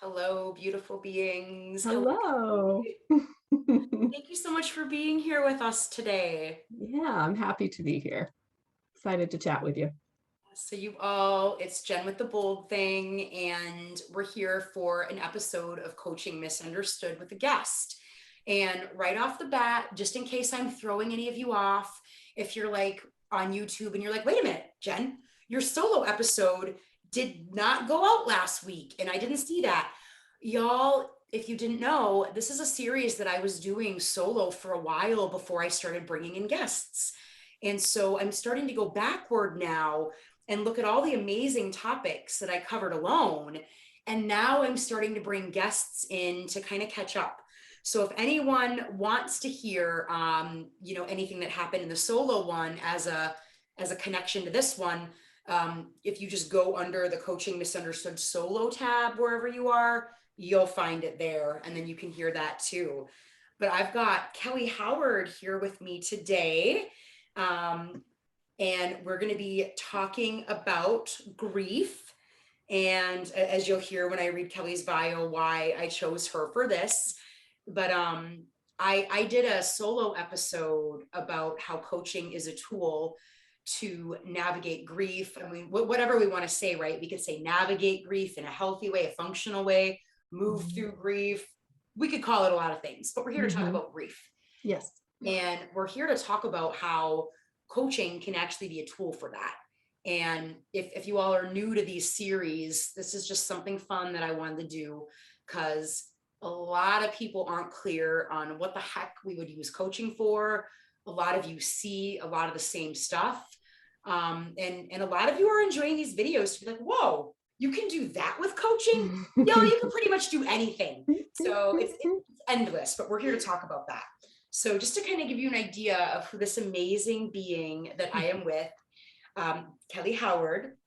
Hello, beautiful beings. Hello. Hello. Thank you so much for being here with us today. Yeah, I'm happy to be here. Excited to chat with you. It's Jen with the Bold Thing, and we're here for an episode of Coaching Misunderstood with a guest. And right off the bat, just in case I'm throwing any of you off, if you're like on YouTube and you're like, wait a minute, Jen, your solo episode did not go out last week, and I didn't see that. Y'all, if you didn't know, this is a series that I was doing solo for a while before I started bringing in guests. And so I'm starting to go backward now and look at all the amazing topics that I covered alone. And now I'm starting to bring guests in to kind of catch up. So if anyone wants to hear, anything that happened in the solo one as a connection to this one, if you just go under the Coaching Misunderstood solo tab wherever you are, you'll find it there, and then you can hear that too. But I've got Kelly Howard here with me today. And we're going to be talking about grief. And as you'll hear when I read Kelly's bio, why I chose her for this. But I did a solo episode about how coaching is a tool to navigate grief. I mean, whatever we want to say, right? We could say navigate grief in a healthy way, a functional way, move Mhm. through grief. We could call it a lot of things, but we're here to talk Mhm. about grief. Yes. And we're here to talk about how coaching can actually be a tool for that. And if you all are new to these series, this is just something fun that I wanted to do because a lot of people aren't clear on what the heck we would use coaching for. A lot of you see a lot of the same stuff. And a lot of you are enjoying these videos to be like, whoa, you can do that with coaching? You can pretty much do anything. So it's endless, but we're here to talk about that. So just to kind of give you an idea of who this amazing being that I am with, Kelly Howard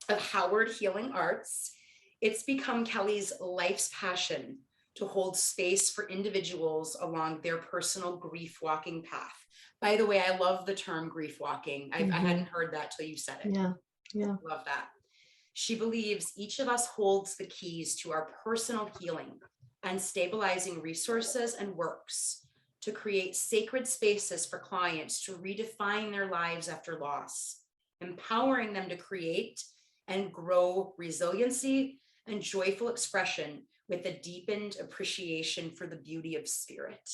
of Howard Healing Arts. It's become Kelly's life's passion to hold space for individuals along their personal grief walking path. By the way, I love the term grief walking. I hadn't heard that till you said it. Yeah. Yeah. Love that. She believes each of us holds the keys to our personal healing and stabilizing resources and works to create sacred spaces for clients to redefine their lives after loss, empowering them to create and grow resiliency and joyful expression with a deepened appreciation for the beauty of spirit.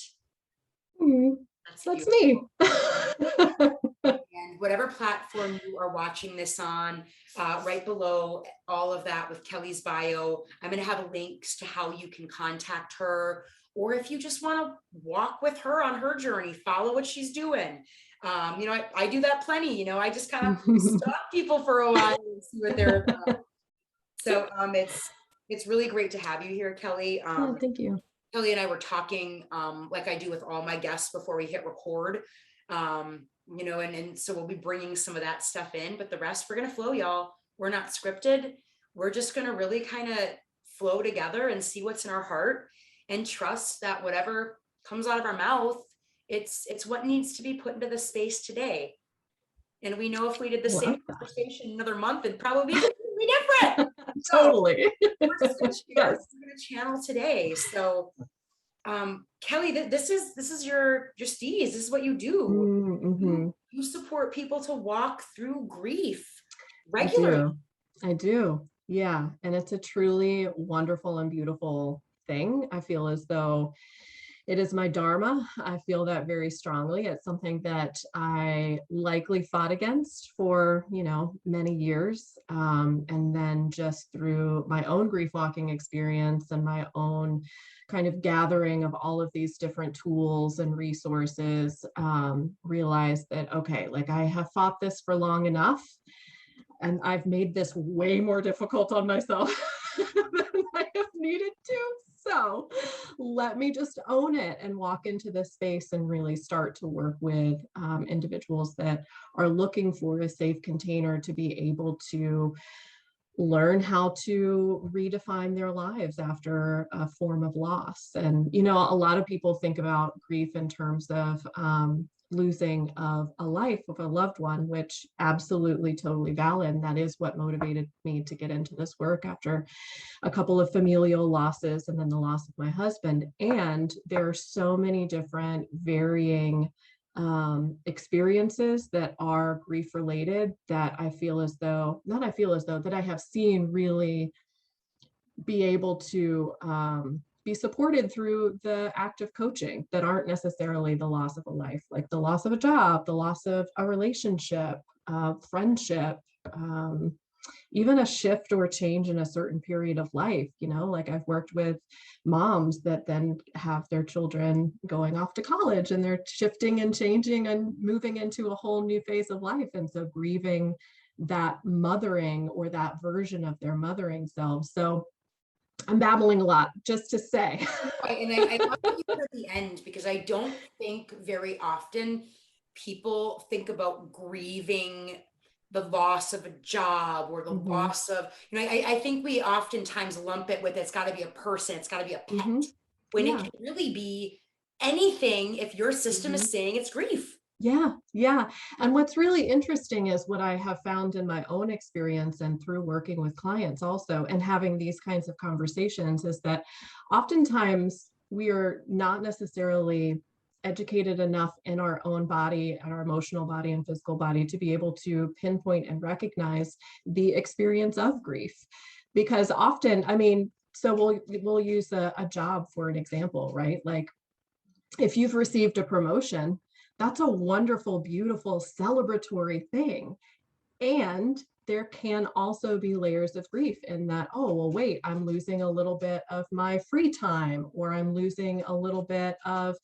Mhm. That's That's beautiful. me. And whatever platform you are watching this on, right below all of that with Kelly's bio, I'm going to have links to how you can contact her. Or if you just want to walk with her on her journey, follow what she's doing. I do that plenty. I just kind of stalk people for a while and see what they're about. So it's really great to have you here, Kelly. Yeah, thank you. Kelly and I were talking, like I do with all my guests before we hit record. And so we'll be bringing some of that stuff in, but the rest we're going to flow, y'all. We're not scripted. We're just going to really kind of flow together and see what's in our heart and trust that whatever comes out of our mouth, it's what needs to be put into the space today. And we know if we did the same Love that. conversation another month, it'd probably be completely different. So Totally. we're just going to share what Yes. we're going to channel today. So Kelly, this is your steez. This is what you do. You Mm-hmm. you support people to walk through grief I regularly. do. I do. Yeah. And it's a truly wonderful and beautiful thing. I feel as though it is my dharma. I feel that very strongly. It's something that I likely fought against for, many years. And then just through my own grief walking experience and my own kind of gathering of all of these different tools and resources, realized that, okay, like I have fought this for long enough and I've made this way more difficult on myself than I have needed to. So let me just own it and walk into this space and really start to work with individuals that are looking for a safe container to be able to learn how to redefine their lives after a form of loss. And, a lot of people think about grief in terms of losing of a life of a loved one, which absolutely totally valid. And that is what motivated me to get into this work after a couple of familial losses and then the loss of my husband. And there are so many different varying experiences that are grief related that I feel as though, not I feel as though, that I have seen really be able to be supported through the act of coaching that aren't necessarily the loss of a life, like the loss of a job, the loss of a relationship, friendship, even a shift or change in a certain period of life. Like I've worked with moms that then have their children going off to college and they're shifting and changing and moving into a whole new phase of life. And so grieving that mothering or that version of their mothering selves. So I'm babbling a lot, just to say. Right, and I love what you put at the end, because I don't think very often people think about grieving the loss of a job or the Mm-hmm, loss of, I think we oftentimes lump it with, it's got to be a person, it's got to be a pet, mm-hmm, when it yeah. can really be anything if your system Mm-hmm. is saying it's grief. Yeah, yeah. And what's really interesting is what I have found in my own experience and through working with clients also, and having these kinds of conversations, is that oftentimes we are not necessarily educated enough in our own body and our emotional body and physical body to be able to pinpoint and recognize the experience of grief. Because often, I mean, so we'll use a job for an example, right? Like if you've received a promotion, that's a wonderful, beautiful, celebratory thing. And there can also be layers of grief in that, oh, well, wait, I'm losing a little bit of my free time, or I'm losing a little bit of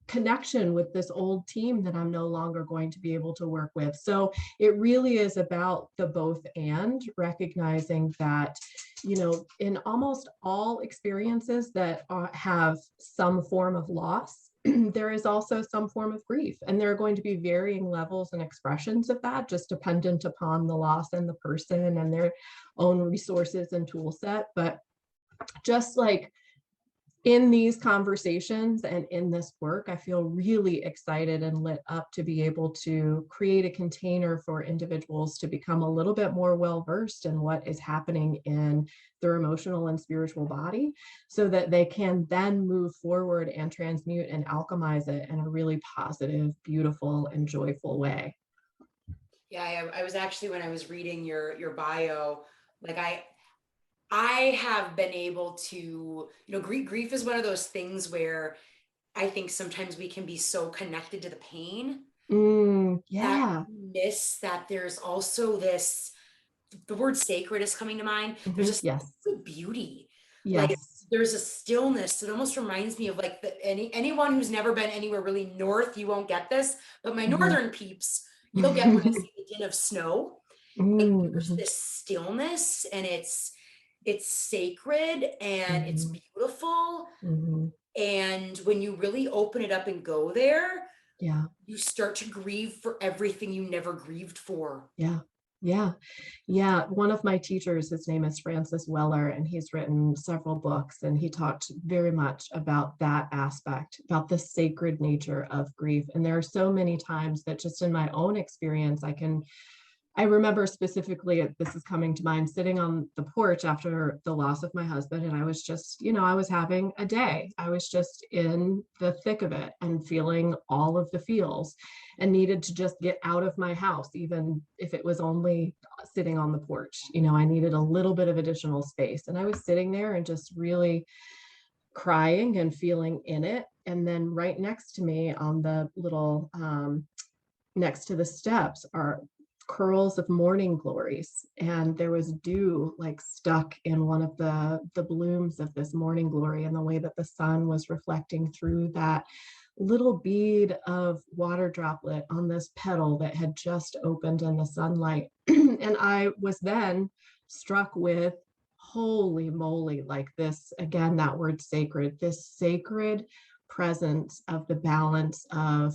connection with this old team that I'm no longer going to be able to work with. So it really is about the both and recognizing that, in almost all experiences that have some form of loss, there is also some form of grief. And there are going to be varying levels and expressions of that, just dependent upon the loss and the person and their own resources and tool set. But just like in these conversations and in this work, I feel really excited and lit up to be able to create a container for individuals to become a little bit more well-versed in what is happening in their emotional and spiritual body, so that they can then move forward and transmute and alchemize it in a really positive, beautiful, and joyful way. Yeah, I was actually, when I was reading your bio, like I have been able to, grief is one of those things where I think sometimes we can be so connected to the pain that Yeah. we miss that there's also this, the word sacred is coming to mind. There's Mhm. a Yes. beauty, like Yes. there's a stillness that almost reminds me of like anyone who's never been anywhere really north, you won't get this, but my Mhm. northern peeps, you'll get when I see the din of snow. Like there's Mhm. this stillness, and it's sacred and it's Mhm. beautiful. Mhm. And when you really open it up and go there, Yeah. you start to grieve for everything you never grieved for. Yeah. Yeah. Yeah. One of my teachers, his name is Francis Weller, and he's written several books, and he talked very much about that aspect, about the sacred nature of grief. And there are so many times that just in my own experience, I remember specifically, this is coming to mind, sitting on the porch after the loss of my husband. And I was just, I was having a day. I was just in the thick of it and feeling all of the feels and needed to just get out of my house, even if it was only sitting on the porch. I needed a little bit of additional space. And I was sitting there and just really crying and feeling in it. And then right next to me on the little, next to the steps are curls of morning glories, and there was dew like stuck in one of the blooms of this morning glory, and the way that the sun was reflecting through that little bead of water droplet on this petal that had just opened in the sunlight. And I was then struck with, holy moly, like this, again, that word sacred, this sacred presence of the balance of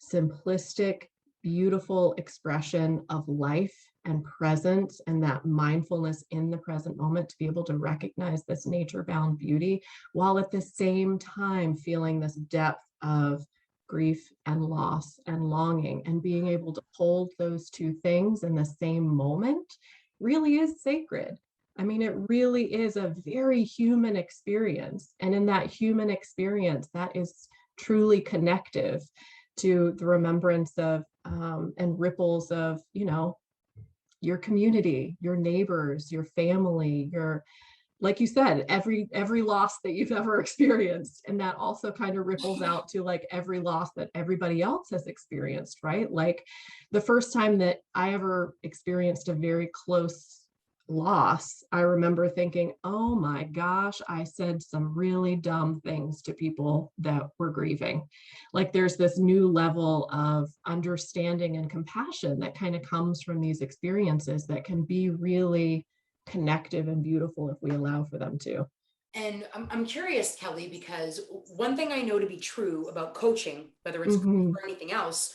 simplistic, beautiful expression of life and presence, and that mindfulness in the present moment to be able to recognize this nature bound beauty, while at the same time feeling this depth of grief and loss and longing, and being able to hold those two things in the same moment really is sacred. I mean, it really is a very human experience. And in that human experience, that is truly connective to the remembrance of and ripples of, you know, your community, your neighbors, your family, your, like you said, every loss that you've ever experienced. And that also kind of ripples out to like every loss that everybody else has experienced, right? Like the first time that I ever experienced a very close loss, I remember thinking, oh my gosh, I said some really dumb things to people that were grieving. Like there's this new level of understanding and compassion that kind of comes from these experiences that can be really connective and beautiful if we allow for them to. And I'm curious, Kelly, because one thing I know to be true about coaching, whether it's grief Mm-hmm. or anything else,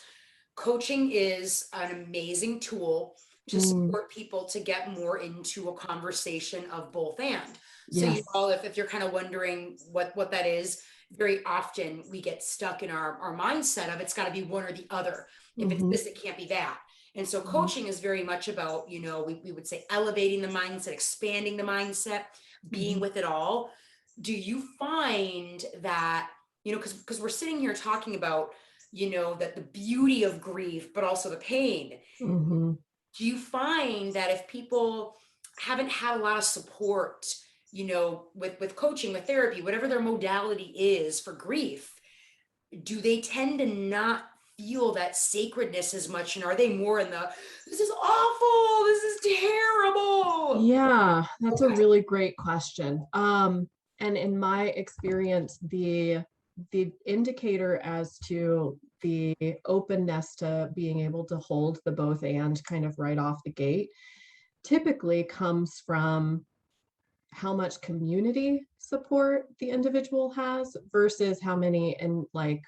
coaching is an amazing tool to Mm, support people to get more into a conversation of both and. So, you yes. know, if you're kind of wondering what that is, very often we get stuck in our mindset of it's got to be one or the other. If it's Mm-hmm. this, it can't be that. And so Mm-hmm. coaching is very much about, you know, we would say elevating the mindset, expanding the mindset, being Mm-hmm. with it all. Do you find that, you know, because we're sitting here talking about, you know, that the beauty of grief, but also the pain. Mm-hmm. Do you find that if people haven't had a lot of support, you know, with coaching, with therapy, whatever their modality is for grief, do they tend to not feel that sacredness as much? And are they more in the, this is awful, this is terrible? Yeah, that's a Okay. really great question. And in my experience, the indicator as to the openness to being able to hold the both and kind of right off the gate typically comes from how much community support the individual has versus how many and like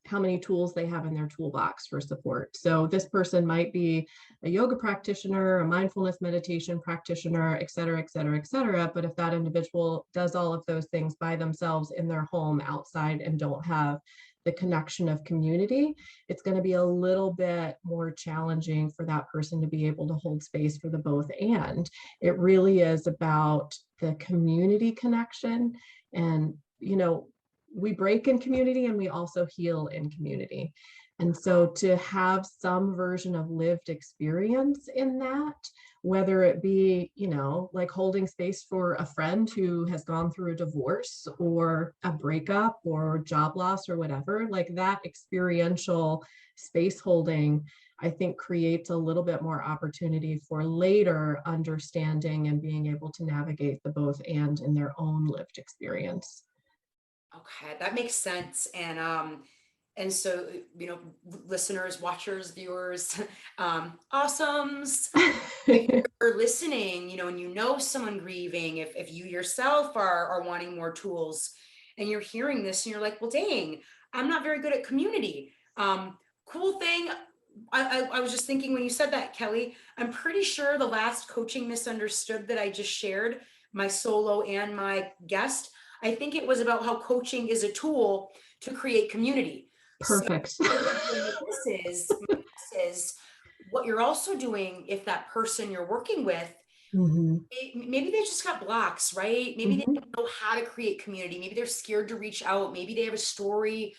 how many tools they have in their toolbox for support. So this person might be a yoga practitioner, a mindfulness meditation practitioner, et cetera, et cetera, et cetera. But if that individual does all of those things by themselves in their home outside and don't have the connection of community, it's going to be a little bit more challenging for that person to be able to hold space for the both. And it really is about the community connection. And, you know, we break in community and we also heal in community. And so to have some version of lived experience in that, whether it be, you know, like holding space for a friend who has gone through a divorce or a breakup or job loss or whatever, like that experiential space holding, I think creates a little bit more opportunity for later understanding and being able to navigate the both and in their own lived experience. Okay, that makes sense. And so, you know, listeners, watchers, viewers, awesomes. If you're listening, you know, and you know someone grieving, if you yourself are wanting more tools and you're hearing this and you're like, well, dang, I'm not very good at community. Cool thing. I was just thinking when you said that, Kelly, I'm pretty sure the last coaching misunderstood that I just shared, my solo and my guest, I think it was about how coaching is a tool to create community. So Perfect. what this is, my guess is what you're also doing if that person you're working with, Mhm, maybe they just got blocks, right? Maybe they mhm, don't know how to create community. Maybe they're scared to reach out. Maybe they have a story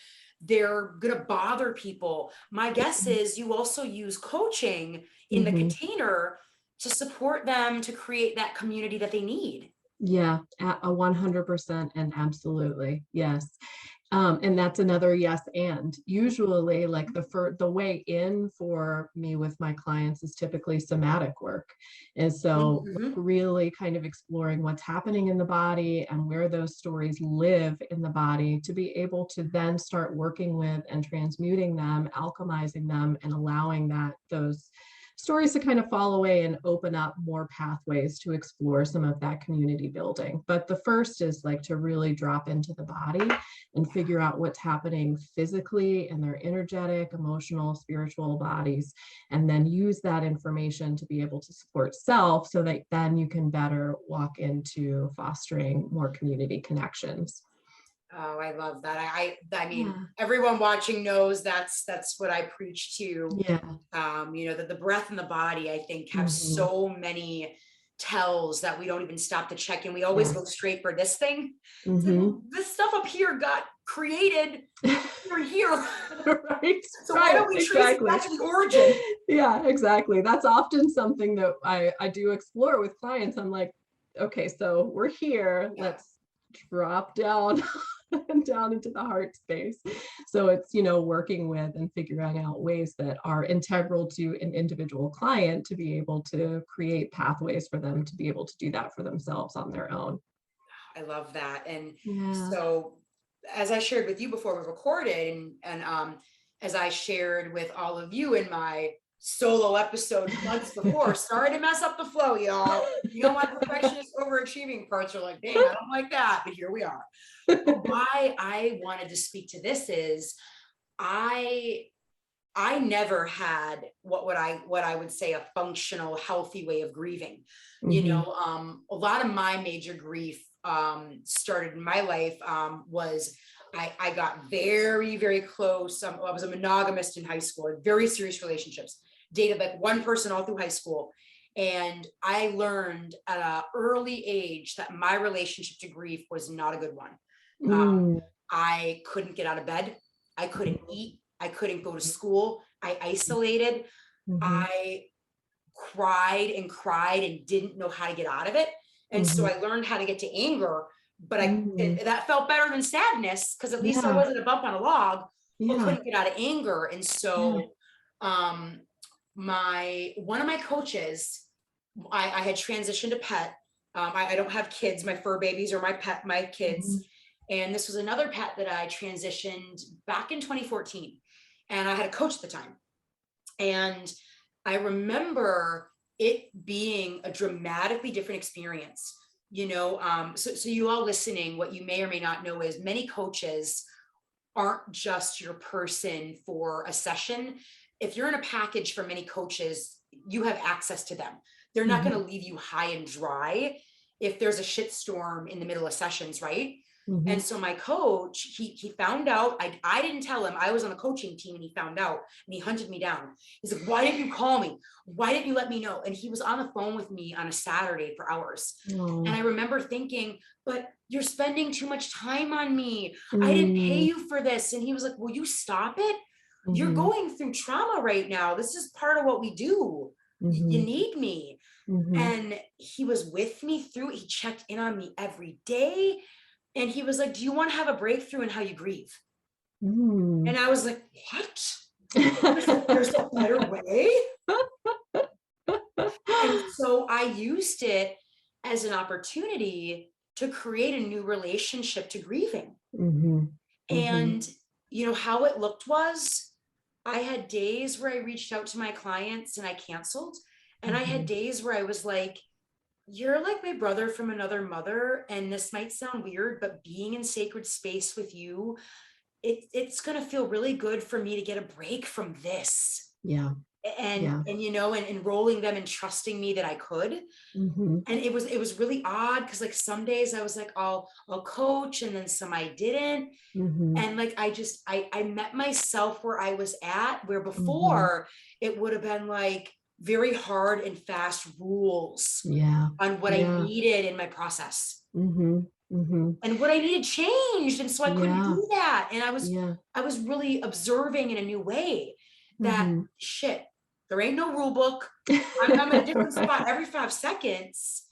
they're going to bother people. My guess is you also use coaching in the mhm. container to support them to create that community that they need. Yeah, a 100% and absolutely. Yes. And that's another yes. And usually like the way in for me with my clients is typically somatic work. And so like Mhm. really kind of exploring what's happening in the body and where those stories live in the body to be able to then start working with and transmuting them, alchemizing them, and allowing that those stories to kind of fall away and open up more pathways to explore some of that community building. But the first is like to really drop into the body and figure out what's happening physically in their energetic, emotional, spiritual bodies, and then use that information to be able to support self so that then you can better walk into fostering more community connections. Oh, I love that. I mean, Yeah. everyone watching knows that's what I preach to. Yeah. That the breath and the body, I think, have Hmm. so many tells that we don't even stop to check in. We always Yeah. go straight for this thing. It's like, Hmm. well, this stuff up here got created here. Right. So why Right. don't we trace it back Exactly. to the origin? Yeah, exactly. That's often something that I do explore with clients. I'm like, okay, so we're here. Yeah, Let's drop down and down into the heart space. So it's, working with and figuring out ways that are integral to an individual client to be able to create pathways for them to be able to do that for themselves on their own. I love that. And Yeah. so, as I shared with you before we recorded, and as I shared with all of you in my solo episode months before, sorry to mess up the flow, y'all. You know, my perfectionist overachieving parts are like, dang, I don't like that, but here we are. But why I wanted to speak to this is I I never had what I would say a functional, healthy way of grieving. Hmm. A lot of my major grief started in my life was I got very, very close. I was a monogamist in high school, very serious relationships, dated like one person all through high school. And I learned at an early age that my relationship to grief was not a good one. Um, Mm. I couldn't get out of bed. I couldn't Mhm. eat. I couldn't go to school. I isolated. Mhm. I cried and cried and didn't know how to get out of it. And so Mhm. I learned how to get to anger, but Mm. that felt better than sadness because at least I Yeah. wasn't a bump on a log, but Yeah. couldn't get out of anger. And Yeah. so um, my one of my coaches, I had transitioned to pet. I don't have kids. My fur babies are my kids. Mhm. And this was another pet that I transitioned back in 2014. And I had a coach at the time. And I remember it being a dramatically different experience. So you all listening, what you may or may not know is many coaches aren't just your person for a session. If you're in a package for many coaches, you have access to them. They're not going Mhm. to leave you high and dry if there's a shitstorm in the middle of sessions, right? And Mhm. so my coach, he found out. I didn't tell him I was on the coaching team, and he found out and he hunted me down. He's like, "Why didn't you call me? Why didn't you let me know?" And he was on the phone with me on a Saturday for hours. And Oh. I remember thinking, "But you're spending too much time on me. I didn't pay Mm. you for this." And he was like, "Will you stop it? You're Mhm. going through trauma right now. This is part of what we do. You Mhm. need me." Mhm. And he was with me through it. He checked in on me every day. And he was like, "Do you want to have a breakthrough in how you grieve?" Mm. And I was like, "What? There's a better way?" And so I used it as an opportunity to create a new relationship to grieving. Mhm. Mhm. And how it looked was I had days where I reached out to my clients and I canceled. And I had Mhm. days where I was like, "You're like my brother from another mother. And this might sound weird, but being in sacred space with you, it's going to feel really good for me to get a break from this." Yeah. And, Yeah. and enrolling them and trusting me that I could. Mhm. And it was really odd because like some days I was like, I'll coach, and then some I didn't. Mhm. And like I met myself where I was at, where Mhm. before it would have been like very hard and fast rules Yeah. on what I Yeah. needed in my process, Mhm. Mhm. and what I needed changed. And so I couldn't Yeah. do that. And Yeah. I was really observing in a new way that Mhm. shit, there ain't no rule book. I'm in a different spot every 5 seconds.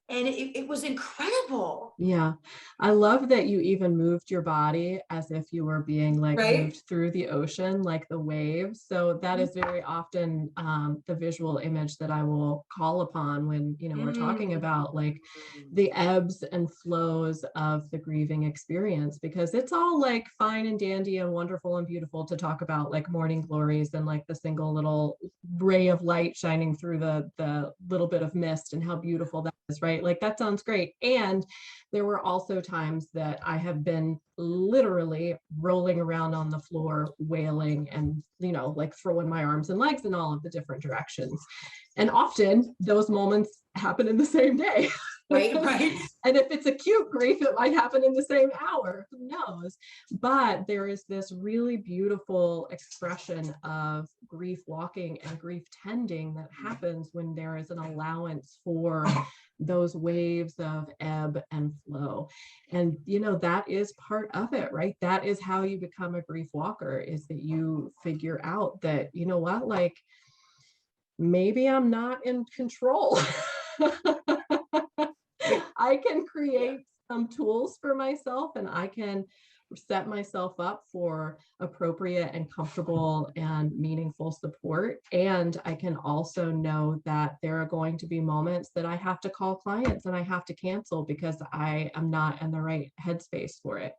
And it was incredible. Yeah. I love that you even moved your body as if you were being like Right. moved through the ocean, like the waves. So that is very often the visual image that I will call upon when, we're talking Mm. about like the ebbs and flows of the grieving experience, because it's all like fine and dandy and wonderful and beautiful to talk about like morning glories and like the single little ray of light shining through the little bit of mist and how beautiful that is, right? Like that sounds great. And there were also times that I have been literally rolling around on the floor, wailing and, like throwing my arms and legs in all of the different directions. And often those moments happen in the same day. Right, right. And if it's acute grief, it might happen in the same hour. Who knows? But there is this really beautiful expression of grief walking and grief tending that happens when there is an allowance for those waves of ebb and flow. And, that is part of it, right? That is how you become a grief walker, is that you figure out that, what, like, maybe I'm not in control. I can create some tools for myself, and I can set myself up for appropriate and comfortable and meaningful support. And I can also know that there are going to be moments that I have to call clients and I have to cancel because I am not in the right headspace for it.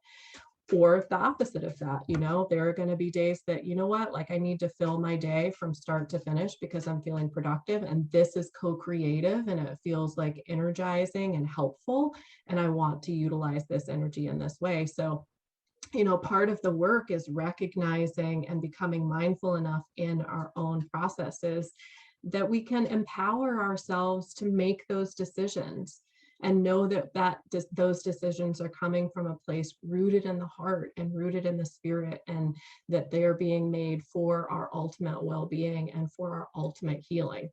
Or the opposite of that, there are going to be days that, like, I need to fill my day from start to finish because I'm feeling productive, and this is co-creative and it feels like energizing and helpful, and I want to utilize this energy in this way. So, part of the work is recognizing and becoming mindful enough in our own processes that we can empower ourselves to make those decisions, and know that those decisions are coming from a place rooted in the heart and rooted in the spirit, and that they are being made for our ultimate well-being and for our ultimate healing.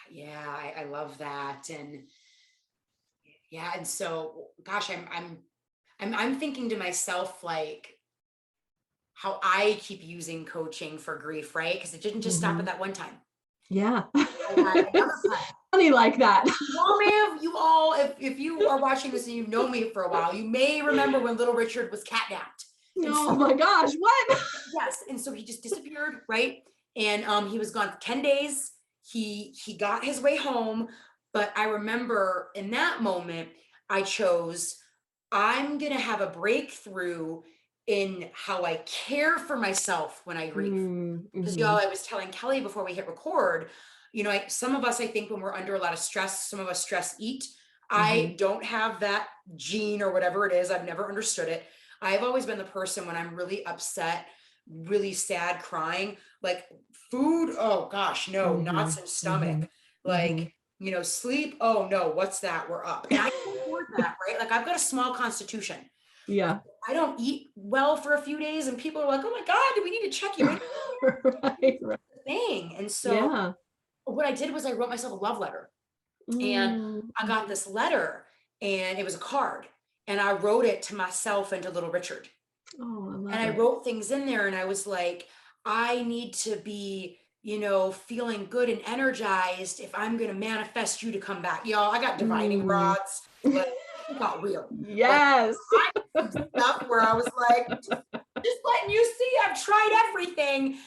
Yeah, I love that. And yeah, and so gosh, I'm thinking to myself, like, how I keep using coaching for grief, right? Because it didn't just stop at that one time. Yeah. I had another time. Funny like that. You all, if you are watching this and you know me for a while, you may remember when little Richard was catnapped. Oh my gosh, what? Yes, and so he just disappeared, right? And he was gone for 10 days. He got his way home, but I remember in that moment, I chose, I'm gonna have a breakthrough in how I care for myself when I grieve. Because y'all, I was telling Kelly before we hit record, some of us, I think when we're under a lot of stress, some of us stress eat. I don't have that gene or whatever it is. I've never understood it. I've always been the person when I'm really upset, really sad, crying, like food, oh gosh, no, knots and stomach. Like, sleep, oh no, what's that? We're up. And I can afford that, right? Like, I've got a small constitution. Yeah. I don't eat well for a few days and people are like, oh my God, do we need to check you in? Right. Thing. And so what I did was I wrote myself a love letter, and I got this letter, and it was a card, and I wrote it to myself and to little Richard. Oh, I love and I it. wrote things in there, and I was like, I need to be, feeling good and energized if I'm going to manifest you to come back. Y'all, I got divining rods, like, it got real. Yes. Like, stuff where I was like, just letting you see, I've tried everything.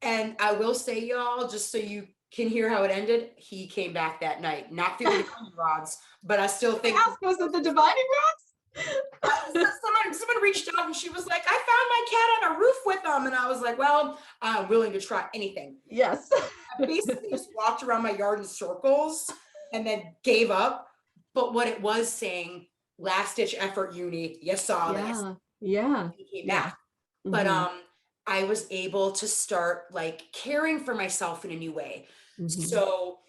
And I will say, y'all, just so you can hear how it ended, he came back that night, not through the divining rods, but I still think. Was it the divining rods? Someone reached out and she was like, I found my cat on a roof with them. And I was like, well, I'm willing to try anything. Yes. I basically just walked around my yard in circles and then gave up. But what it was saying, last ditch effort, uni, you saw this. Yeah. He came back. But I was able to start like caring for myself in a new way. So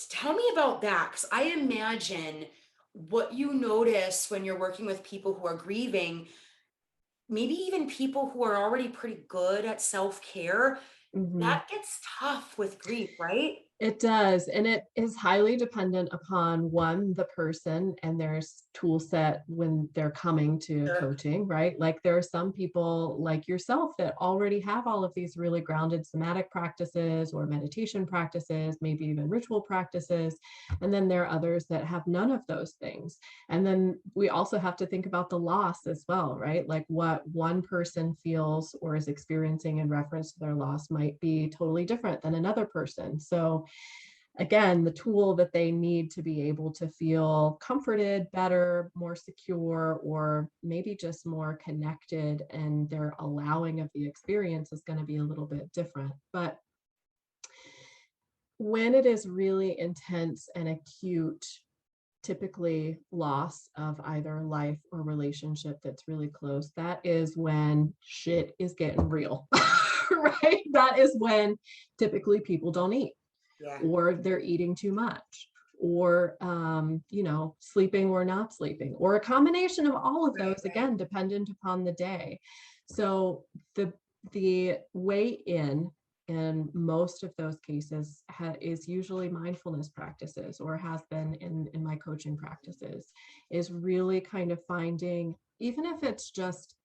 tell me about that, because I imagine what you notice when you're working with people who are grieving, maybe even people who are already pretty good at self-care, that gets tough with grief, right? It does. And it is highly dependent upon the person and their tool set when they're coming to coaching, right? Like, there are some people like yourself that already have all of these really grounded somatic practices or meditation practices, maybe even ritual practices. And then there are others that have none of those things. And then we also have to think about the loss as well, right? Like, what one person feels or is experiencing in reference to their loss might be totally different than another person. So again, the tool that they need to be able to feel comforted, better, more secure, or maybe just more connected, and their allowing of the experience is going to be a little bit different. But when it is really intense and acute, typically loss of either life or relationship that's really close, that is when shit is getting real, right? That is when typically people don't eat. Or they're eating too much, or, sleeping or not sleeping, or a combination of all of Right, those, right. again, dependent upon the day. So the way in most of those cases is usually mindfulness practices, or has been in my coaching practices, is really kind of finding, even if it's just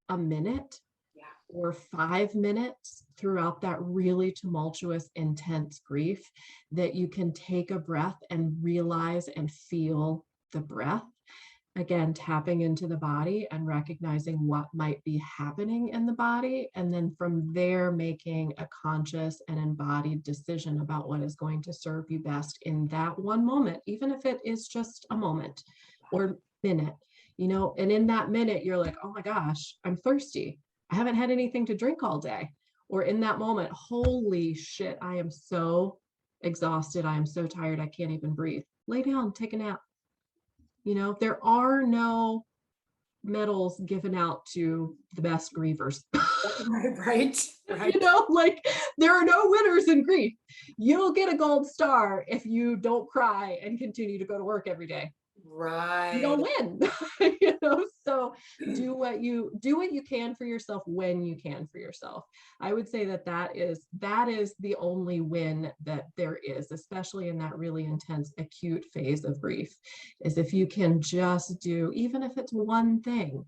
a minute Yeah. or 5 minutes throughout that really tumultuous, intense grief, that you can take a breath and realize and feel the breath. Again, tapping into the body and recognizing what might be happening in the body. And then from there, making a conscious and embodied decision about what is going to serve you best in that one moment, even if it is just a moment or minute, and in that minute, you're like, oh my gosh, I'm thirsty. I haven't had anything to drink all day. Or in that moment, holy shit, I am so exhausted. I am so tired. I can't even breathe. Lay down, take a nap. There are no medals given out to the best grievers. Right, right, right. Like, there are no winners in grief. You'll get a gold star if you don't cry and continue to go to work every day. You Right. don't win. So do what you can for yourself when you can for yourself. I would say that is the only win that there is, especially in that really intense acute phase of grief, is if you can just do, even if it's one thing,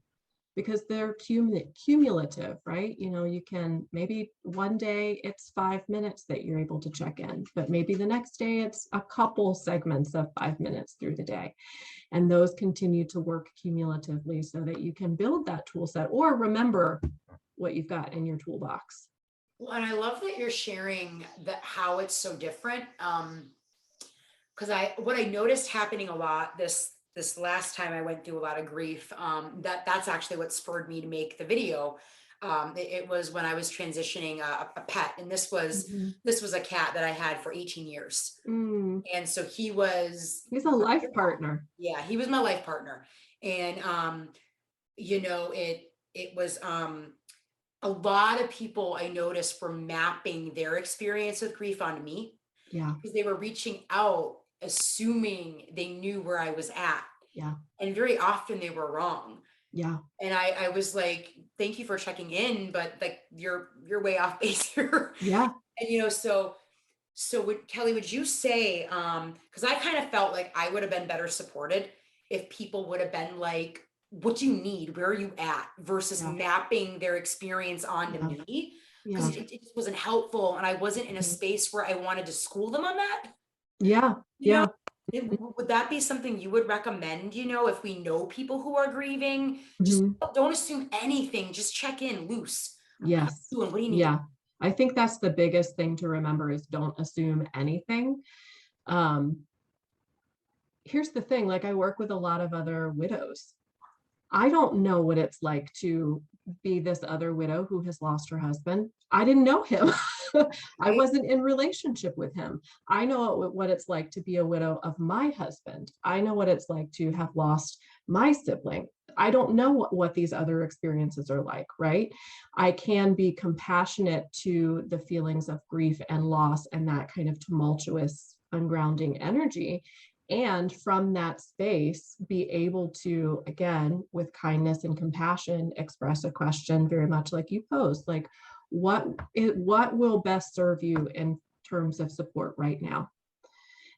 because they're cumulative, right? You can, maybe one day it's 5 minutes that you're able to check in, but maybe the next day it's a couple segments of 5 minutes through the day. And those continue to work cumulatively so that you can build that tool set or remember what you've got in your toolbox. Well, and I love that you're sharing that how it's so different. Because what I noticed happening a lot this last time I went through a lot of grief, that's actually what spurred me to make the video. It was when I was transitioning a pet, and Mhm. this was a cat that I had for 18 years. Mm, And so he was, he's a life partner. yeah, he was my life partner. And it was a lot of people I noticed were mapping their experience with grief onto me, Yeah, because they were reaching out assuming they knew where I was at. yeah, And very often they were wrong. yeah, And I was like, thank you for checking in, but like you're way off base here. yeah. And Kelly, would you say, because I kind of felt like I would have been better supported if people would have been like, what do you need? Where are you at? Versus Yeah, mapping their experience onto yeah, me. Because yeah. it just wasn't helpful. And I wasn't in a Mhm. space where I wanted to school them on that. Yeah, You know, yeah. would that be something you would recommend, if we know people who are grieving? Just Mhm. don't assume anything. Just check in loose. How Yes. you doing? What do you need? Yeah. I think that's the biggest thing to remember, is don't assume anything. Um, Here's the thing, like, I work with a lot of other widows. I don't know what it's like to be this other widow who has lost her husband. I didn't know him. I Right? wasn't in relationship with him. I know what it's like to be a widow of my husband. I know what it's like to have lost my sibling. I don't know what these other experiences are like, right? I can be compassionate to the feelings of grief and loss and that kind of tumultuous, ungrounding energy, and from that space be able to, again, with kindness and compassion, express a question very much like you posed, like, what will best serve you in terms of support right now?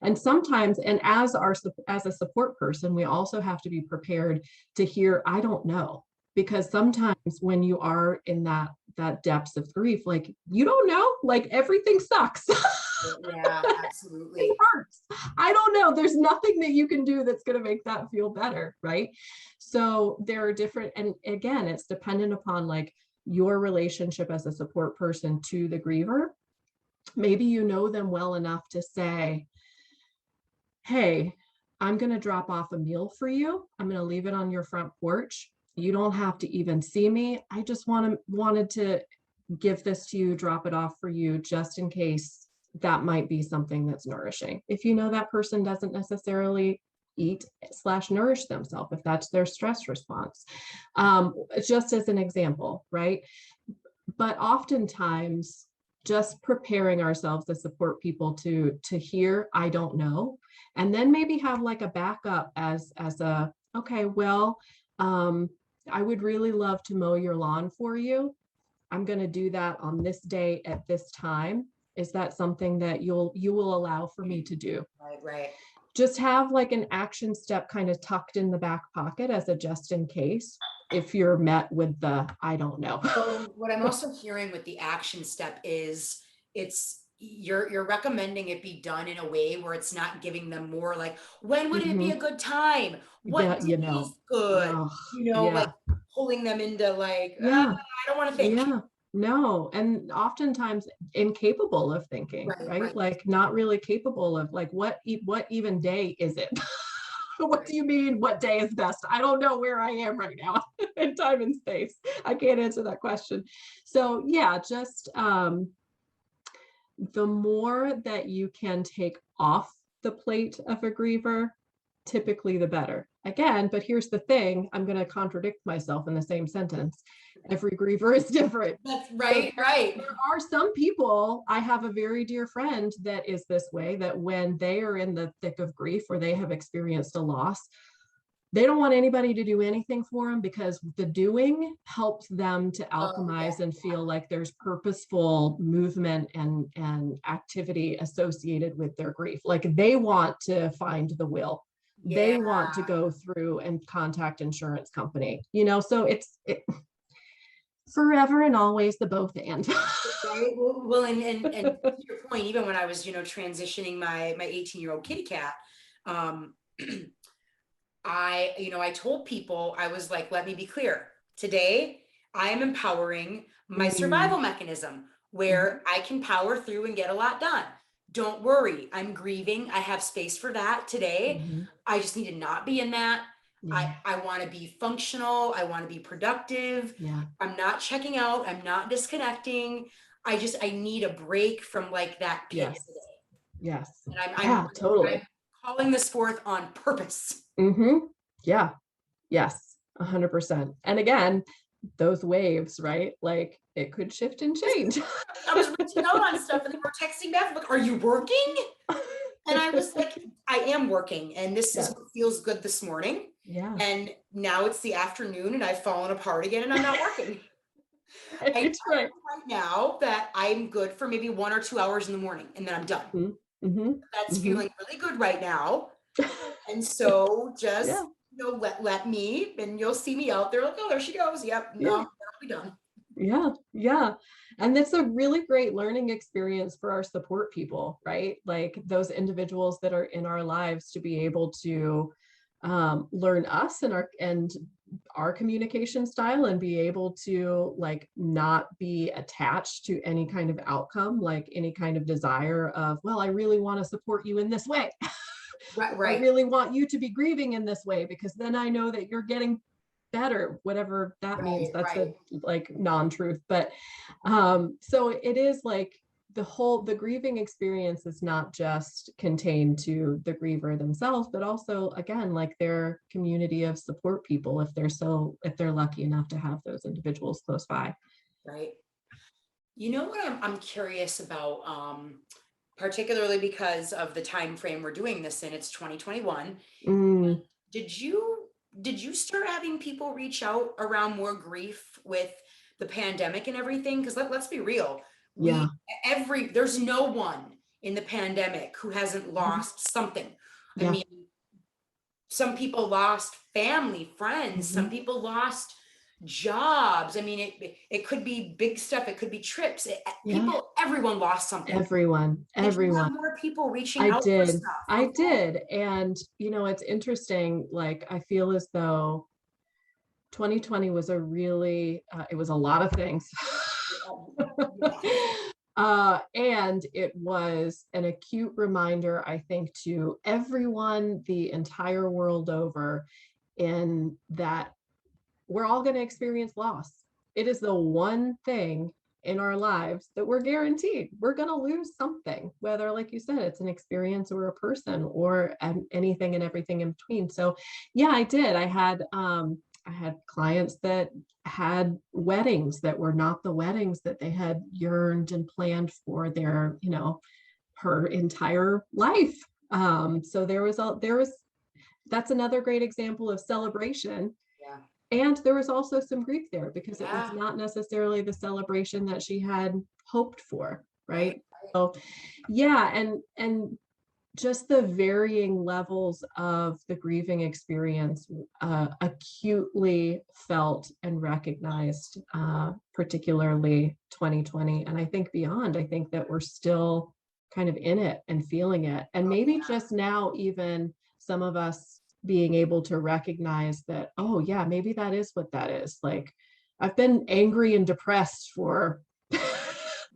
And sometimes, and as a support person, we also have to be prepared to hear, I don't know, because sometimes when you are in that depths of grief, like, you don't know, like, everything sucks. Yeah, It absolutely. hurts. I don't know. There's nothing that you can do that's going to make that feel better, right? So there are different, and again, it's dependent upon, like, your relationship as a support person to the griever. Maybe you know them well enough to say, hey, I'm going to drop off a meal for you. I'm going to leave it on your front porch. You don't have to even see me. I just wanted to give this to you, drop it off for you, just in case that might be something that's nourishing. If you know that person doesn't necessarily eat/nourish themselves, if that's their stress response, just as an example, right? But oftentimes, just preparing ourselves to support people to hear, I don't know, And then maybe have like a backup as a, okay, well, I would really love to mow your lawn for you. I'm going to do that on this day at this time. Is that something that you will allow for me to do? Right. Just have like an action step kind of tucked in the back pocket as a just in case if you're met with the I don't know. So what I'm also hearing with the action step is you're recommending it be done in a way where it's not giving them more like, when would it be a good time? What That, day is good? oh, Like yeah, pulling them into like, yeah, I don't want to think. yeah. No, and oftentimes incapable of thinking, right? Right. Like not really capable of like what even day is it? What do you mean what day is best? I don't know where I am right now in time and space. I can't answer that question. So yeah, just the more that you can take off the plate of a griever, typically the better. Again, but here's the thing, I'm going to contradict myself in the same sentence. Every griever is different. That's So right. there are some people, I have a very dear friend that is this way, that when they are in the thick of grief or they have experienced a loss, they don't want anybody to do anything for them because the doing helps them to alchemize and feel like there's purposeful movement and activity associated with their grief. Like they want to find the will. They want to go through and contact insurance company, so it's forever and always the both and. Right. Well, and to your point, even when I was, transitioning my 18-year-old kitty cat, I told people, I was like, let me be clear. Today, I am empowering my survival mechanism where I can power through and get a lot done. Don't worry. I'm grieving. I have space for that today. I just need to not be in that. I want to be functional. I want to be productive. I'm not checking out. I'm not disconnecting. I need a break from like that pit today. Yes. And I'm totally. I'm calling this forth on purpose. Yeah. Yes. 100%. And again, those waves, right? Like it could shift and change. I was reaching out on stuff and they were texting back like, are you working? And I was like, I am working and this is what feels good this morning. Yeah. And now it's the afternoon and I've fallen apart again and I'm not working. It's right now that I'm good for maybe 1 or 2 hours in the morning and then I'm done. That's feeling really good right now. And so just, let me, and you'll see me out there like, oh, there she goes. Yep. No, that'll be done. Yeah. And that's a really great learning experience for our support people, right? Like those individuals that are in our lives to be able to learn us and our communication style and be able to like not be attached to any kind of outcome, like any kind of desire of, well, I really want to support you in this way. Right. I really want you to be grieving in this way because then I know that you're getting better, whatever that means. That's a like non-truth. But so it is like the grieving experience is not just contained to the griever themselves, but also again, like their community of support people, if they're lucky enough to have those individuals close by. Right. You know what I'm curious about, particularly because of the time frame we're doing this in, it's 2021. Did you start having people reach out around more grief with the pandemic and everything? Because let's be real. There's no one in the pandemic who hasn't lost something. I mean, some people lost family, friends, some people lost jobs. I mean, it could be big stuff. It could be trips. Everyone lost something. Everyone. More people reaching out for stuff. I did. And, it's interesting. Like, I feel as though 2020 was it was a lot of things. And it was an acute reminder, I think, to everyone the entire world over, in that we're all going to experience loss. It is the one thing in our lives that we're guaranteed. We're going to lose something, whether, like you said, it's an experience or a person or anything and everything in between. So yeah, I did. I had clients that had weddings that were not the weddings that they had yearned and planned for their, her entire life. So that's another great example of celebration. Yeah. And there was also some grief there because it was Yeah. not necessarily the celebration that she had hoped for, Right. right? So yeah, and just the varying levels of the grieving experience, acutely felt and recognized, particularly 2020. And I think beyond, I think that we're still kind of in it and feeling it. And Oh, maybe just now, even some of us being able to recognize that, oh, yeah, maybe that is what that is. Like, I've been angry and depressed for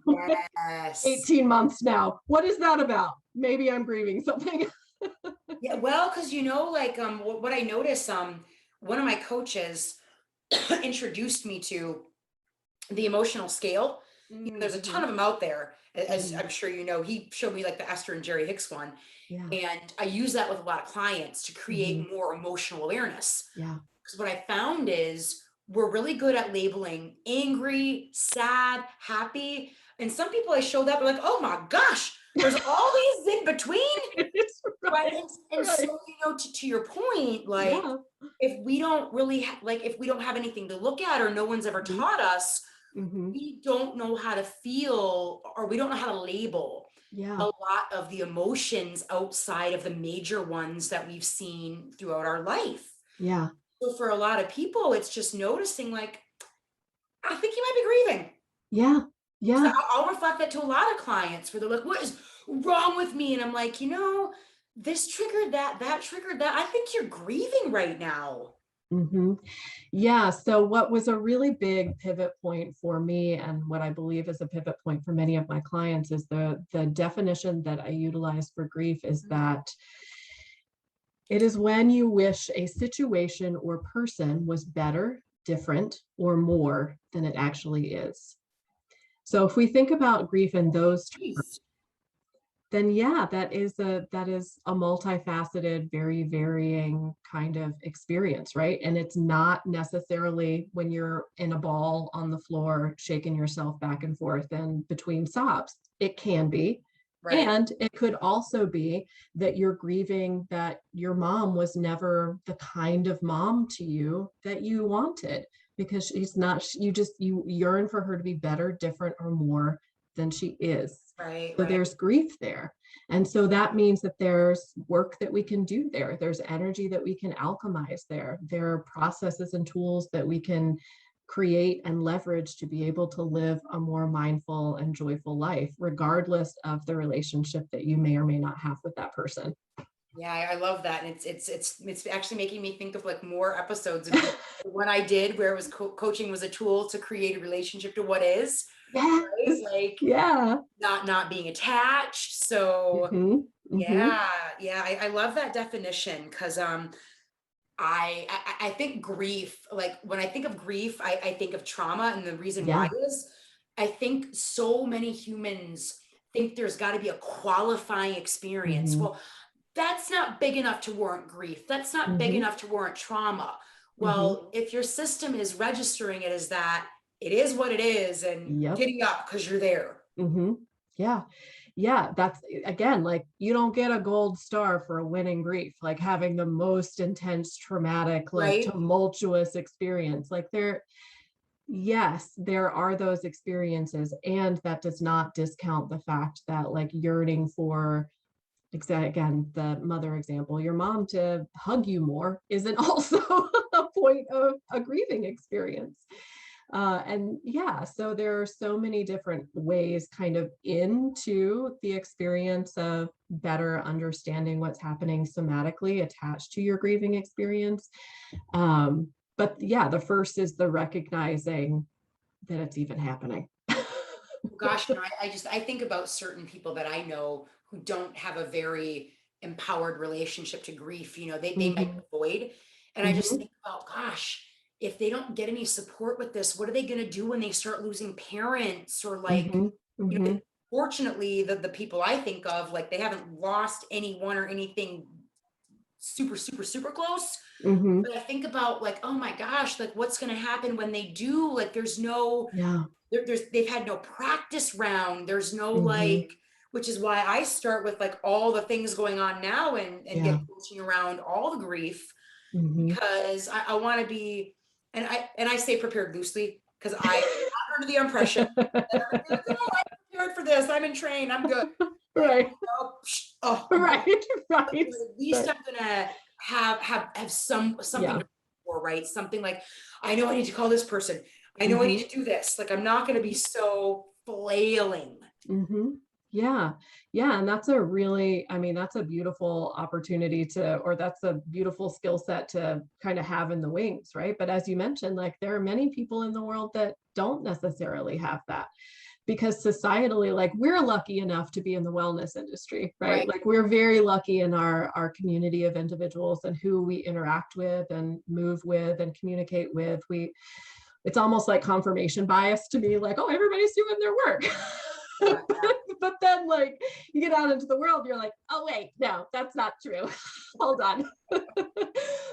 yes. 18 months now. What is that about? Maybe I'm grieving something. Yeah, well, because like what I notice, one of my coaches introduced me to the emotional scale. There's a ton Mm-hmm. of them out there, as Mm-hmm. I'm sure you know. He showed me like the Esther and Jerry Hicks one, Yeah. and I use that with a lot of clients to Mm-hmm. create more emotional awareness. Yeah. Because what I found is we're really good at labeling angry, sad, happy, and some people I show that, they're like, oh my gosh, there's all these in between. It's Right. right. And Right. so, to your point, like, Yeah. if we don't really like, if we don't have anything to look at or no one's ever Mm-hmm. taught us, Mm-hmm. we don't know how to feel or we don't know how to label a Yeah. lot of the emotions outside of the major ones that we've seen throughout our life. Yeah. So for a lot of people, it's just noticing, like, I think you might be grieving. Yeah. So Yeah. I'll reflect that to a lot of clients where they're like, what is wrong with me? And I'm like, this triggered that, that triggered that. I think you're grieving right now. Mm-hmm. Yeah. So what was a really big pivot point for me, and what I believe is a pivot point for many of my clients, is the definition that I utilize for grief is that it is when you wish a situation or person was better, different, or more than it actually is. So if we think about grief in those terms, Jeez. then yeah, that is a multifaceted, very varying kind of experience, right? And it's not necessarily when you're in a ball on the floor, shaking yourself back and forth and between sobs. It can be. Right. And it could also be that you're grieving that your mom was never the kind of mom to you that you wanted, because she's not, you yearn for her to be better, different, or more than she is. Right. So Right. there's grief there. And so that means that there's work that we can do there. There's energy that we can alchemize there. There are processes and tools that we can create and leverage to be able to live a more mindful and joyful life, regardless of the relationship that you may or may not have with that person. Yeah, I love that. And it's actually making me think of like more episodes of what I did where it was coaching was a tool to create a relationship to what is, right? Yes. Like Yeah. not being attached. So Mm-hmm. Mm-hmm. yeah, yeah, I love that definition because I think grief, like when I think of grief, I think of trauma. And the reason why Yeah. is I think so many humans think there's got to be a qualifying experience. Mm-hmm. Well, that's not big enough to warrant grief. That's not big Mm-hmm. enough to warrant trauma. Mm-hmm. Well, if your system is registering it as that, it is what it is, and Yep. giddy up because you're there. Mm-hmm. Yeah. Yeah. That's again, like, you don't get a gold star for a winning grief, like having the most intense, traumatic, like Right? tumultuous experience. Like yes, there are those experiences. And that does not discount the fact that, like, yearning for, again, the mother example, your mom to hug you more isn't also a point of a grieving experience. And yeah, so there are so many different ways kind of into the experience of better understanding what's happening somatically attached to your grieving experience. But yeah, the first is the recognizing that it's even happening. Gosh, I think about certain people that I know who don't have a very empowered relationship to grief. They might Mhm, avoid. And I just mhm, think about, gosh, if they don't get any support with this, what are they going to do when they start losing parents or like, mhm, mhm, fortunately, the people I think of, like, they haven't lost anyone or anything super, super, super close. mhm. But I think about, like, oh my gosh, like, what's going to happen when they do? Like, there's no Yeah. they've had no practice round. There's no Mhm, like, which is why I start with like all the things going on now and Yeah. get coaching around all the grief, Mhm. because I want to be, and I say prepared loosely because I am not under the impression that everything like, oh, I'm prepared for this, I'm in train, I'm good. Like, Right. oh, oh, I'm good. Right. But Right. at least Right. I'm gonna have something Yeah. to for, right? Something like, I know I need to call this person. I know I need Mhm. to do this. Like, I'm not gonna be so flailing. Mhm. Yeah. Yeah. And that's a really, I mean, that's a beautiful opportunity to, or that's a beautiful skill set to kind of have in the wings, right? But as you mentioned, like there are many people in the world that don't necessarily have that because societally, like we're lucky enough to be in the wellness industry, right? Right. Like we're very lucky in our community of individuals and who we interact with and move with and communicate with. It's almost like confirmation bias to me, like, oh, everybody's doing their work. Yeah. But then like you get out into the world, you're like, oh wait, no, that's not true. Hold on.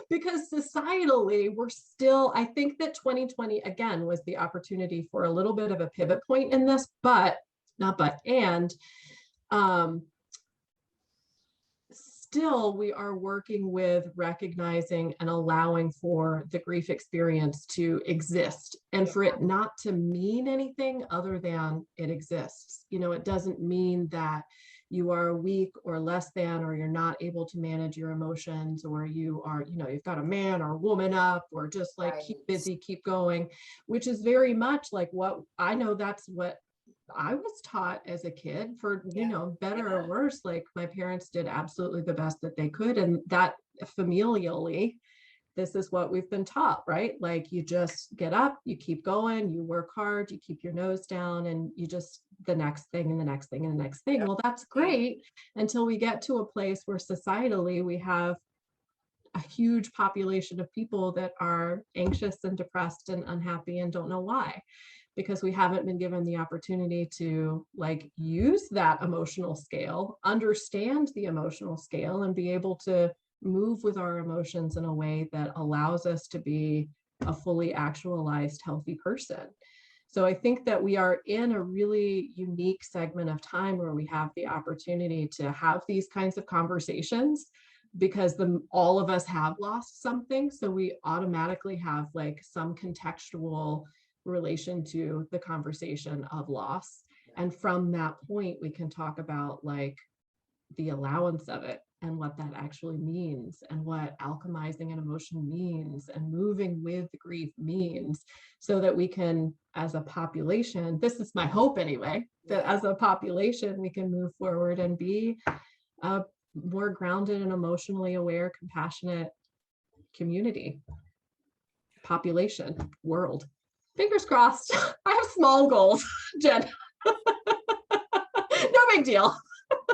Because societally, we're still, I think that 2020 again was the opportunity for a little bit of a pivot point in this, but not but and um still we are working with recognizing and allowing for the grief experience to exist and for it not to mean anything other than it exists. You know, it doesn't mean that you are weak or less than, or you're not able to manage your emotions, or you are, you know, you've got a man or woman up, or just like Right. keep busy, keep going, which is very much like what I know that's what I was taught as a kid for, you Yeah. know, better or Yeah. worse. Like my parents did absolutely the best that they could. And that familially, this is what we've been taught, right? Like you just get up, you keep going, you work hard, you keep your nose down, and you just the next thing and the next thing and the next thing. Yeah. Well, that's Right. great until we get to a place where societally we have a huge population of people that are anxious and depressed and unhappy and don't know why, because we haven't been given the opportunity to like use that emotional scale, understand the emotional scale, and be able to move with our emotions in a way that allows us to be a fully actualized healthy person. So I think that we are in a really unique segment of time where we have the opportunity to have these kinds of conversations because all of us have lost something. So we automatically have like some contextual relation to the conversation of loss. And from that point, we can talk about like the allowance of it and what that actually means and what alchemizing an emotion means and moving with the grief means, so that we can, as a population, this is my hope anyway, that Yeah. as a population, we can move forward and be a more grounded and emotionally aware, compassionate community, population, world. Fingers crossed. I have small goals, Jen. No big deal.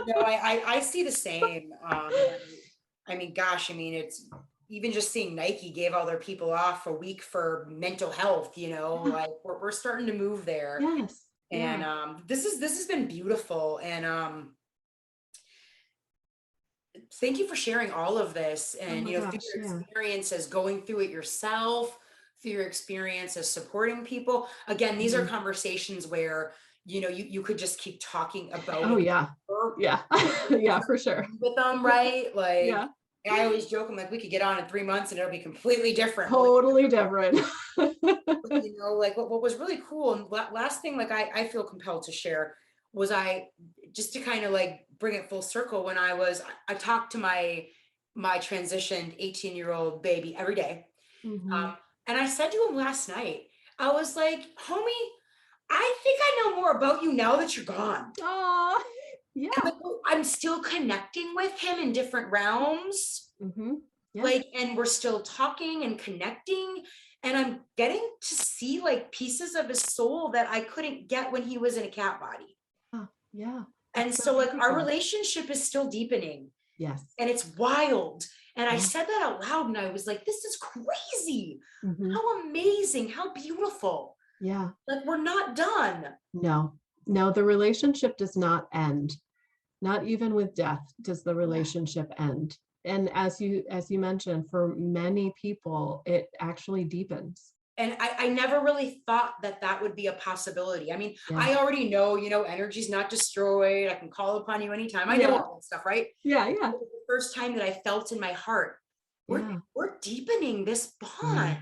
No, I see the same. I mean, gosh, I mean, it's even just seeing Nike gave all their people off a week for mental health, you know, like we're starting to move there. Yes. And Yeah. this has been beautiful. And thank you for sharing all of this. Oh And my through gosh. your Yeah. experiences going through it yourself, through your experience as supporting people. Again, these are Mhm. conversations where you could just keep talking about Oh it yeah. Yeah. Yeah, for sure. with them, right? Like, Yeah. I always joke, I'm like, we could get on in 3 months and it'll be completely different. Totally different. But, like what was really cool, and last thing, like I feel compelled to share, was I just to kind of like bring it full circle. When I talked to my transitioned 18-year-old baby every day. Mhm. And I said to him last night, I was like, homie, I think I know more about you now that you're gone. Oh, And yeah. like, I'm still connecting with him in different realms, Mhm. Yeah. like, and we're still talking and connecting, and I'm getting to see like pieces of his soul that I couldn't get when he was in a cat body. Yeah. Yeah. And That's so so like our beautiful. relationship is still deepening, Yes. and it's wild. And I Yeah. said that out loud, and I was like, this is crazy. Mhm. How amazing, how beautiful. Yeah. Like, we're not done. No. No, the relationship does not end. Not even with death does the Yeah. relationship end. And as you mentioned, for many people, it actually deepens. And I never really thought that that would be a possibility. I mean, Yeah. I already know, energy's not destroyed. I can call upon you anytime. I know Yeah. all that stuff, right? Yeah. Yeah. It was the first time that I felt in my heart, Yeah. we're deepening this Yeah. bond.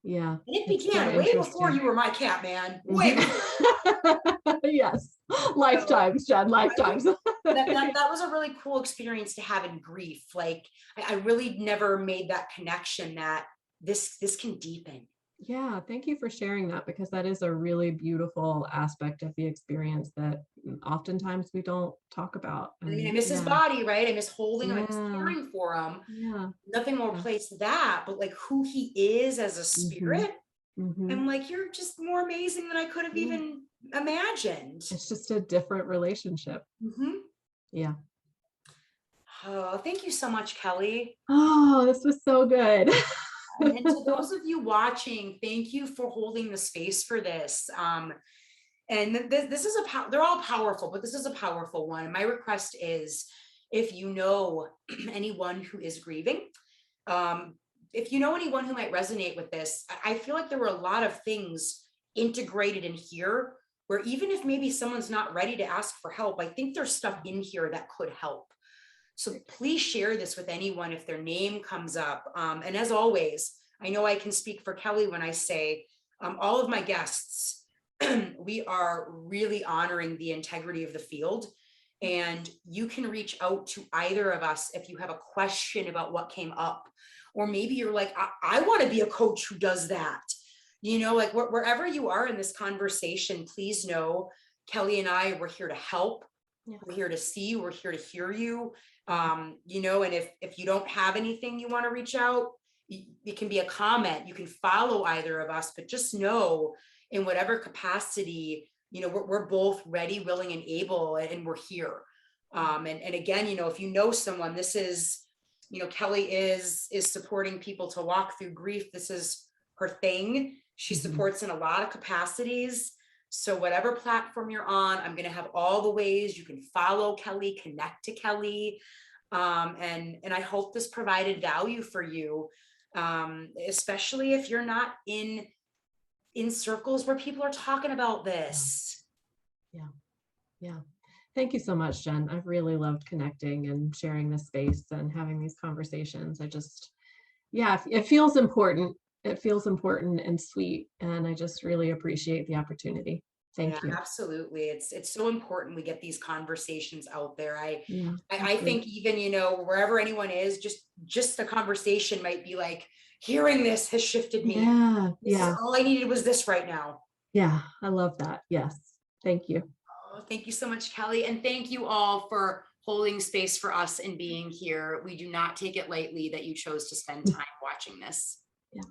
Yeah. And it It's so began way before interesting. you were my cat, man. Way Mhm. before. Yes. So Lifetimes, Jen, I lifetimes. that was a really cool experience to have in grief. Like I really never made that connection that this can deepen. Yeah, thank you for sharing that because that is a really beautiful aspect of the experience that oftentimes we don't talk about. I mean, I And miss his yeah, body, right? I miss holding him, I miss yeah, caring for him. yeah, Nothing will yeah. replace that, but like who he is as a Hmm. spirit, Hmm. I'm like, you're just more amazing than I could have Yeah, even imagined. it's just a different relationship. Mhm. Yeah. Oh, thank you so much, Kelly. Oh, this was so good. And to those of you watching, thank you for holding the space for this. And this is they're all powerful, but this is a powerful one. And my request is, if you know anyone who is grieving, um, if you know anyone who might resonate with this, I feel like there were a lot of things integrated in here where even if maybe someone's not ready to ask for help, I think there's stuff in here that could help. So please share this with anyone if their name comes up. And as always, I know I can speak for Kelly when I say all of my guests, we are really honoring the integrity of the field. And you can reach out to either of us if you have a question about what came up. Or maybe you're like, I want to be a coach who does that. Like wherever you are in this conversation, please know Kelly and I, we're here to help. Yeah. We're here to see you. We're here to hear you. Yeah. And if you don't have anything you want to reach out, it can be a comment. You can follow either of us, but just know in whatever capacity, we're both ready, willing, and able, and we're here. And again, if you know someone, this is, Kelly is supporting people to walk through grief. This is her thing. She supports in a lot of capacities. So whatever platform you're on, I'm going to have all the ways you can follow Kelly, connect to Kelly. And I hope this provided value for you, especially if you're not in circles where people are talking about this. Yeah. Yeah. Thank you so much, Jen. I've really loved connecting and sharing this space and having these conversations. Yeah, it feels important. It feels important and sweet. And I just really appreciate the opportunity. Yeah, Thank you. absolutely. It's so important we get these conversations out there. Yeah, I thank you. think even, wherever anyone is, just the conversation might be like, hearing this has shifted me. Yeah, This is yeah, all I needed was this right now. yeah. I love that. Yes. Thank you. Oh, thank you so much, Kelly. And thank you all for holding space for us and being here. We do not take it lightly that you chose to spend time watching this. Yeah.